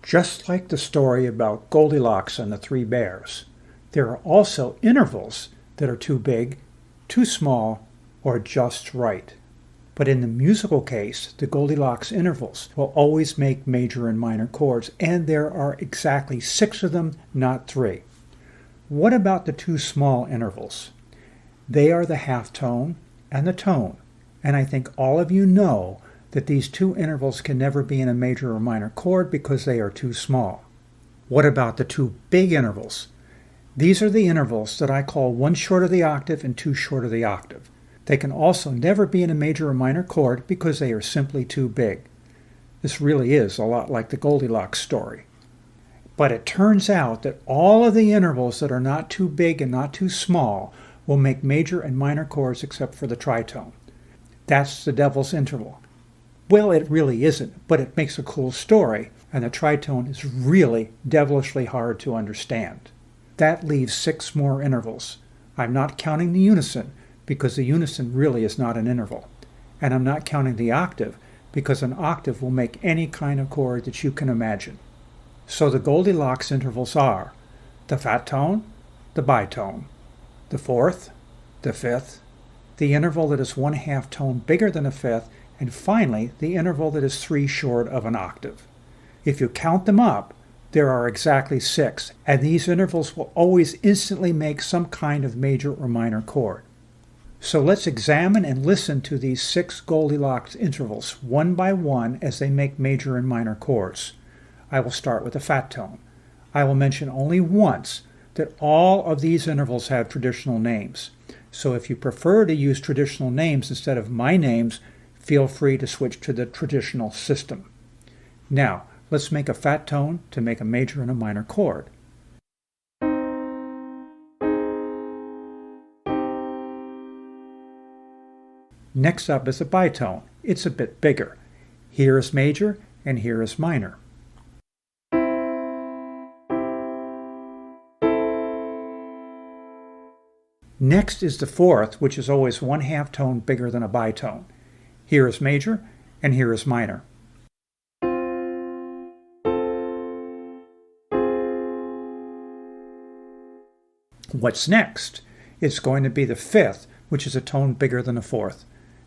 Just like the story about Goldilocks and the Three Bears, there are also intervals that are too big, too small, or just right. But in the musical case, the Goldilocks intervals will always make major and minor chords, and there are exactly 6 of them, not 3. What about the 2 small intervals? They are the half tone and the tone, and I think all of you know that these 2 intervals can never be in a major or minor chord because they are too small. What about the 2 big intervals? These are the intervals that I call 1 short of the octave and 2 short of the octave. They can also never be in a major or minor chord because they are simply too big. This really is a lot like the Goldilocks story. But it turns out that all of the intervals that are not too big and not too small will make major and minor chords except for the tritone. That's the devil's interval. Well, it really isn't, but it makes a cool story, and the tritone is really devilishly hard to understand. That leaves 6 more intervals. I'm not counting the unison, because the unison really is not an interval. And I'm not counting the octave, because an octave will make any kind of chord that you can imagine. So the Goldilocks intervals are the fat tone, the bitone, the 4th, the 5th, the interval that is 1/2 tone bigger than a 5th, and finally the interval that is 3 short of an octave. If you count them up, there are exactly 6, and these intervals will always instantly make some kind of major or minor chord. So let's examine and listen to these 6 Goldilocks intervals one by one as they make major and minor chords. I will start with the fat tone. I will mention only once that all of these intervals have traditional names. So if you prefer to use traditional names instead of my names, feel free to switch to the traditional system. Now, let's make a fat tone to make a major and a minor chord. Next up is a bitone. It's a bit bigger. Here is major and here is minor. Next is the 4th, which is always 1/2 tone bigger than a bitone. Here is major and here is minor. What's next? It's going to be the 5th, which is a tone bigger than the 4th.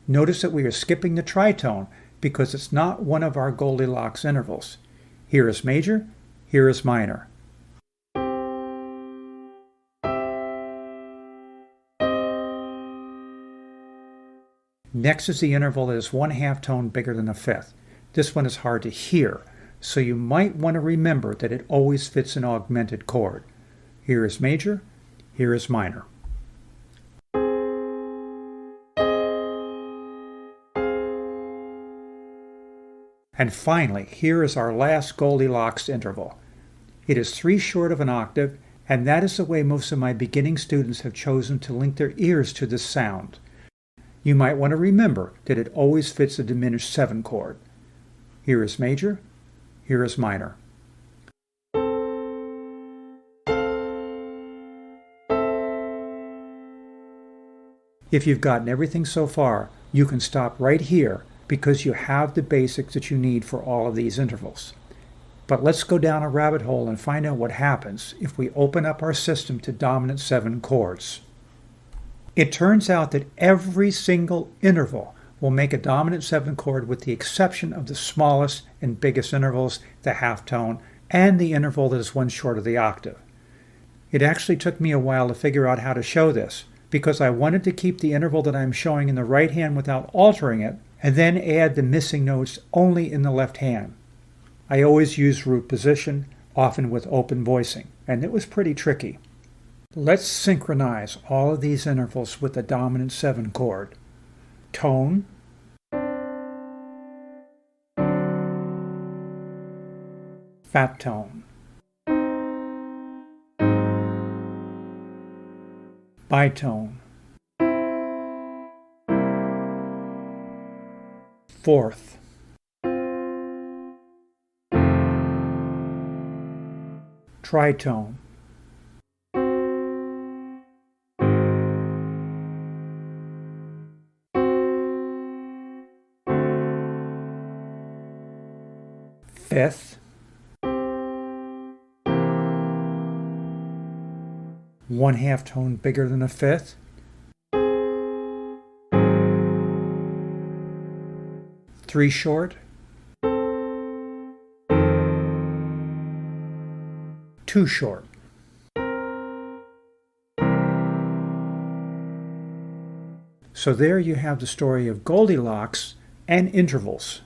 Notice that we are skipping the tritone because it's not one of our Goldilocks intervals. Here is major, here is minor. Next is the interval that is 1/2 tone bigger than a 5th. This one is hard to hear, so you might want to remember that it always fits an augmented chord. Here is major, here is minor. And finally, here is our last Goldilocks interval. It is 3 short of an octave, and that is the way most of my beginning students have chosen to link their ears to this sound. You might want to remember that it always fits a diminished 7 chord. Here is major, here is minor. If you've gotten everything so far, you can stop right here because you have the basics that you need for all of these intervals. But let's go down a rabbit hole and find out what happens if we open up our system to dominant 7 chords. It turns out that every single interval will make a dominant 7 chord with the exception of the smallest and biggest intervals, the half tone, and the interval that is 1 short of the octave. It actually took me a while to figure out how to show this because I wanted to keep the interval that I'm showing in the right hand without altering it and then add the missing notes only in the left hand. I always use root position, often with open voicing, and it was pretty tricky. Let's synchronize all of these intervals with the dominant 7 chord. Tone, fat tone, bitone, 4th, tritone, fifth, one half tone bigger than a fifth, three short, two short. So there you have the story of Goldilocks and intervals.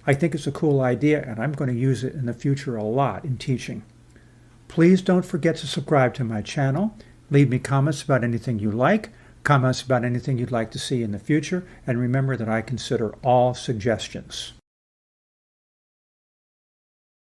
I think it's a cool idea, and I'm going to use it in the future a lot in teaching. Please don't forget to subscribe to my channel. Leave me comments about anything you like, comments about anything you'd like to see in the future, and remember that I consider all suggestions.